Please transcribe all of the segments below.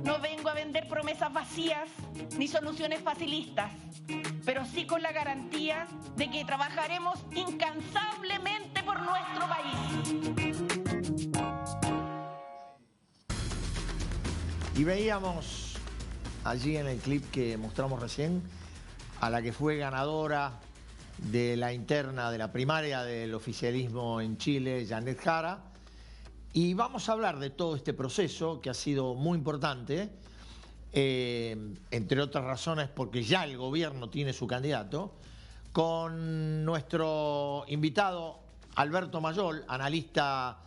No vengo a vender promesas vacías ni soluciones facilistas, pero sí con la garantía de que trabajaremos incansablemente por nuestro país. Y veíamos allí en el clip que mostramos recién a la que fue ganadora de la interna de la primaria del oficialismo en Chile, Janet Jara. Y vamos a hablar de todo este proceso que ha sido muy importante, entre otras razones porque ya el gobierno tiene su candidato, con nuestro invitado Alberto Mayol, analista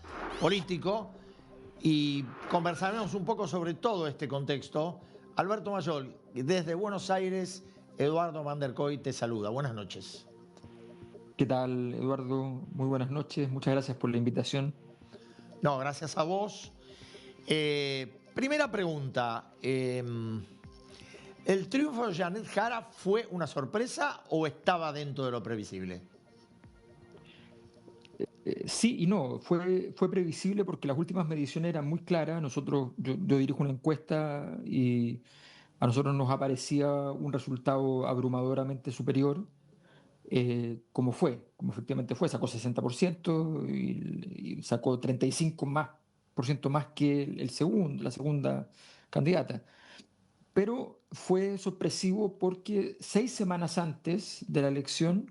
político, y conversaremos un poco sobre todo este contexto. Alberto Mayol, desde Buenos Aires, Eduardo Van der Kooi te saluda. Buenas noches. ¿Qué tal, Eduardo? Muy buenas noches. Muchas gracias por la invitación. No, gracias a vos. Primera pregunta. ¿El triunfo de Janet Jara fue una sorpresa o estaba dentro de lo previsible? Sí y no. Fue previsible porque las últimas mediciones eran muy claras. Yo dirijo una encuesta y a nosotros nos aparecía un resultado abrumadoramente superior, como efectivamente fue. Sacó 60% y sacó 35% más que la segunda candidata. Pero fue sorpresivo porque 6 semanas antes de la elección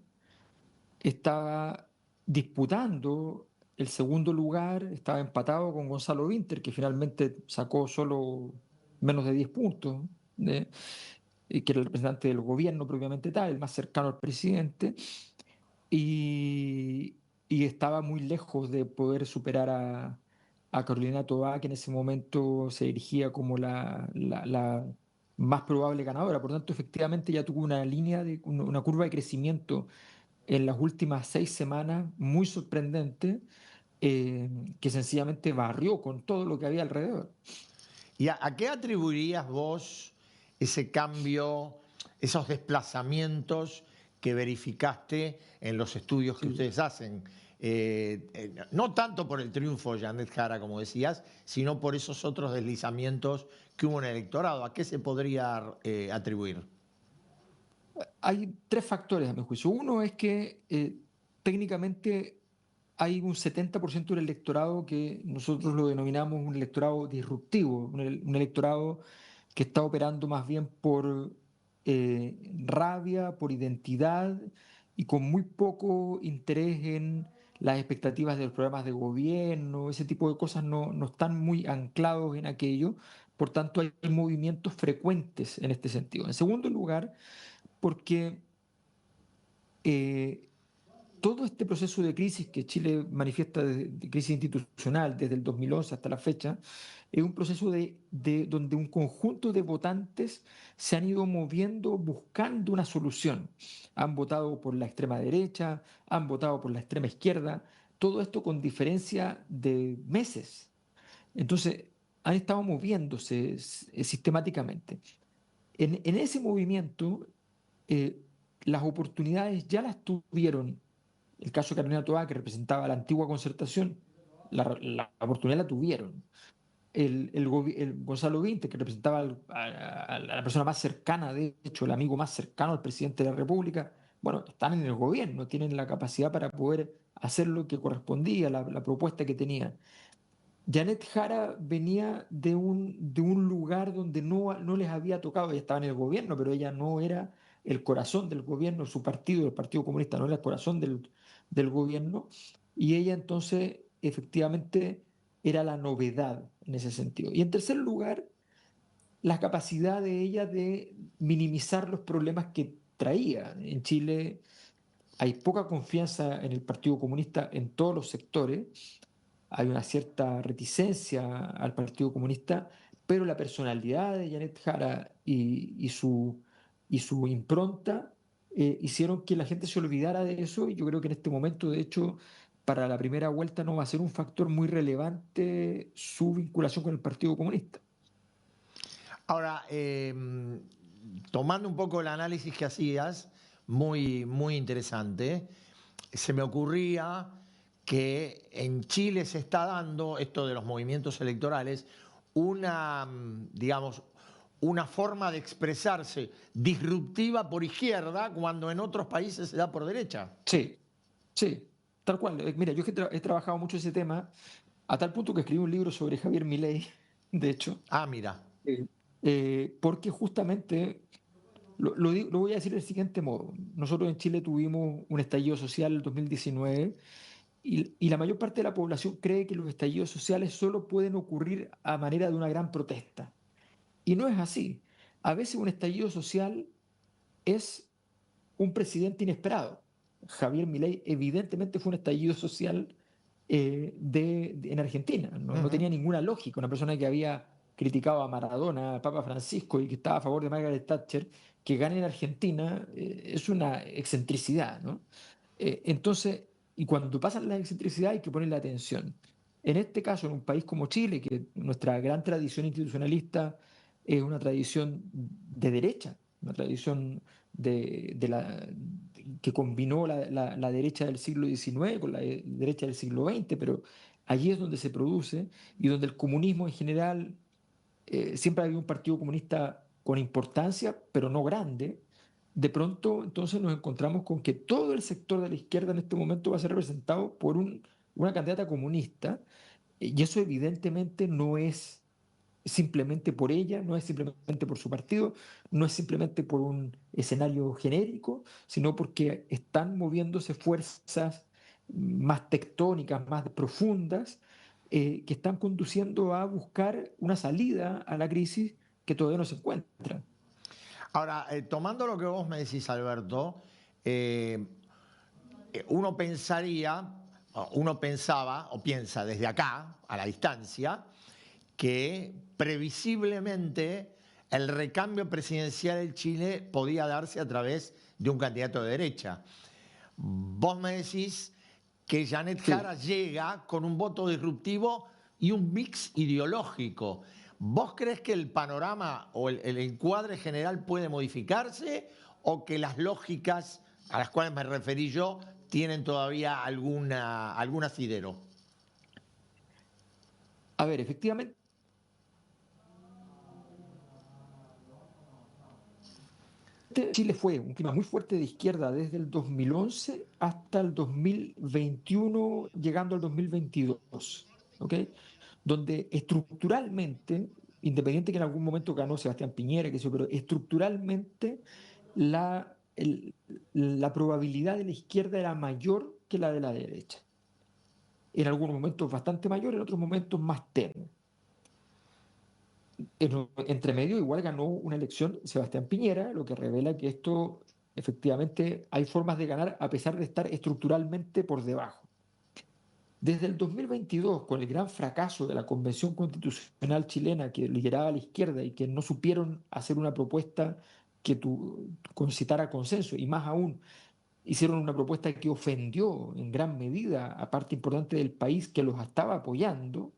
estaba disputando el segundo lugar, estaba empatado con Gonzalo Vinter, que finalmente sacó solo menos de 10 puntos, ¿eh? Y que era el representante del gobierno propiamente tal, el más cercano al presidente, y, y estaba muy lejos de poder superar a Carolina Toá, que en ese momento se erigía como la más probable ganadora. Por tanto, efectivamente ya tuvo una curva de crecimiento en las últimas 6 semanas muy sorprendente, que sencillamente barrió con todo lo que había alrededor. ¿Y a qué atribuirías vos ese cambio, esos desplazamientos que verificaste en los estudios que ustedes hacen? No tanto por el triunfo de Janet Jara, como decías, sino por esos otros deslizamientos que hubo en el electorado. ¿A qué se podría atribuir? Hay tres factores, a mi juicio. Uno es que técnicamente hay un 70% del electorado que nosotros lo denominamos un electorado disruptivo, un electorado que está operando más bien por rabia, por identidad y con muy poco interés en las expectativas de los programas de gobierno. Ese tipo de cosas no están muy anclados en aquello. Por tanto, hay movimientos frecuentes en este sentido. En segundo lugar, porque eh, todo este proceso de crisis que Chile manifiesta, de crisis institucional desde el 2011 hasta la fecha, es un proceso donde un conjunto de votantes se han ido moviendo buscando una solución. Han votado por la extrema derecha, han votado por la extrema izquierda, todo esto con diferencia de meses. Entonces, han estado moviéndose sistemáticamente. En ese movimiento, eh, las oportunidades ya las tuvieron. El caso de Carolina Toá, que representaba la antigua concertación, la oportunidad la tuvieron. El Gonzalo Vintes, que representaba a la persona más cercana, de hecho, el amigo más cercano al presidente de la República, bueno, están en el gobierno, tienen la capacidad para poder hacer lo que correspondía, la propuesta que tenían. Janet Jara venía de un lugar donde no les había tocado, ella estaba en el gobierno, pero ella no era el corazón del gobierno, su partido, el Partido Comunista, no era el corazón del gobierno, y ella entonces efectivamente era la novedad en ese sentido. Y en tercer lugar, la capacidad de ella de minimizar los problemas que traía. En Chile hay poca confianza en el Partido Comunista en todos los sectores, hay una cierta reticencia al Partido Comunista, pero la personalidad de Janet Jara y su impronta hicieron que la gente se olvidara de eso, y yo creo que en este momento, de hecho, para la primera vuelta no va a ser un factor muy relevante su vinculación con el Partido Comunista. Ahora, tomando un poco el análisis que hacías, muy, muy interesante, se me ocurría que en Chile se está dando, esto de los movimientos electorales, una, digamos, una forma de expresarse disruptiva por izquierda cuando en otros países se da por derecha. Sí, sí, tal cual. Mira, yo he trabajado mucho ese tema, a tal punto que escribí un libro sobre Javier Milei, de hecho, Ah, mira. porque justamente lo voy a decir del siguiente modo. Nosotros en Chile tuvimos un estallido social en el 2019 y la mayor parte de la población cree que los estallidos sociales solo pueden ocurrir a manera de una gran protesta. Y no es así. A veces un estallido social es un presidente inesperado. Javier Milei evidentemente fue un estallido social en Argentina. No Ujú. tenía ninguna lógica. Una persona que había criticado a Maradona, a Papa Francisco y que estaba a favor de Margaret Thatcher, que gane en Argentina es una excentricidad, ¿no? Entonces, y cuando pasan las excentricidades hay que ponerle atención. En este caso, en un país como Chile, que nuestra gran tradición institucionalista es una tradición de derecha, una tradición que combinó la derecha del siglo XIX con la derecha del siglo XX, pero allí es donde se produce y donde el comunismo en general, siempre ha habido un partido comunista con importancia, pero no grande. De pronto, entonces nos encontramos con que todo el sector de la izquierda en este momento va a ser representado por una candidata comunista, y eso evidentemente no es simplemente por ella, no es simplemente por su partido, no es simplemente por un escenario genérico, sino porque están moviéndose fuerzas más tectónicas, más profundas, que están conduciendo a buscar una salida a la crisis que todavía no se encuentra. Ahora, tomando lo que vos me decís, Alberto, eh, uno pensaría, uno pensaba o piensa desde acá, a la distancia, que previsiblemente el recambio presidencial en Chile podía darse a través de un candidato de derecha. Vos me decís que Janet Sí. Jara llega con un voto disruptivo y un mix ideológico. ¿Vos crees que el panorama o el encuadre general puede modificarse o que las lógicas a las cuales me referí yo tienen todavía algún asidero? A ver, efectivamente, Chile fue un clima muy fuerte de izquierda desde el 2011 hasta el 2021, llegando al 2022, ¿ok? Donde estructuralmente, independiente que en algún momento ganó Sebastián Piñera, que sé yo, pero estructuralmente la, el- la probabilidad de la izquierda era mayor que la de la derecha. En algunos momentos bastante mayor, en otros momentos más tenue. Entre medio igual ganó una elección Sebastián Piñera, lo que revela que esto efectivamente hay formas de ganar a pesar de estar estructuralmente por debajo. Desde el 2022, con el gran fracaso de la Convención Constitucional chilena que lideraba a la izquierda y que no supieron hacer una propuesta que concitara consenso, y más aún hicieron una propuesta que ofendió en gran medida a parte importante del país que los estaba apoyando,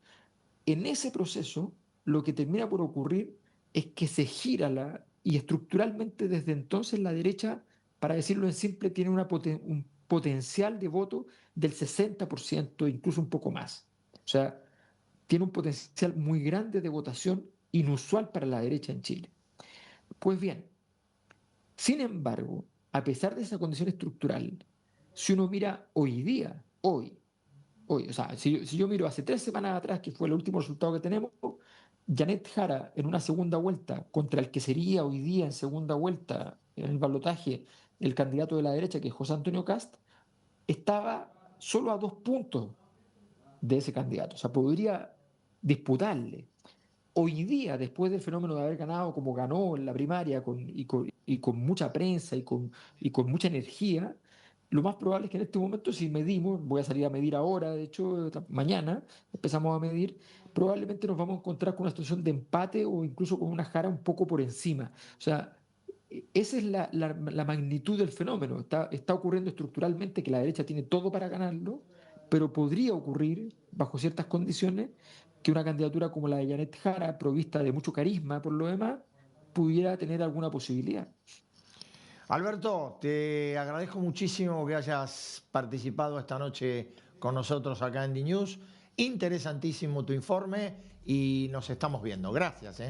en ese proceso lo que termina por ocurrir es que se gira y estructuralmente desde entonces la derecha, para decirlo en simple, tiene un potencial de voto del 60%, incluso un poco más. O sea, tiene un potencial muy grande de votación inusual para la derecha en Chile. Pues bien, sin embargo, a pesar de esa condición estructural, si uno mira hoy día, hoy, o sea, si yo miro hace 3 semanas atrás, que fue el último resultado que tenemos, Janet Jara en una segunda vuelta contra el que sería hoy día en segunda vuelta en el balotaje el candidato de la derecha, que es José Antonio Cast, estaba solo a 2 puntos de ese candidato. O sea, podría disputarle. Hoy día, después del fenómeno de haber ganado como ganó en la primaria y con mucha prensa y con mucha energía, lo más probable es que en este momento, si medimos, voy a salir a medir ahora, de hecho, mañana empezamos a medir, probablemente nos vamos a encontrar con una situación de empate o incluso con una Jara un poco por encima. O sea, esa es la magnitud del fenómeno. Está ocurriendo estructuralmente que la derecha tiene todo para ganarlo, pero podría ocurrir, bajo ciertas condiciones, que una candidatura como la de Janet Jara, provista de mucho carisma por lo demás, pudiera tener alguna posibilidad. Alberto, te agradezco muchísimo que hayas participado esta noche con nosotros acá en DNews. Interesantísimo tu informe y nos estamos viendo. Gracias.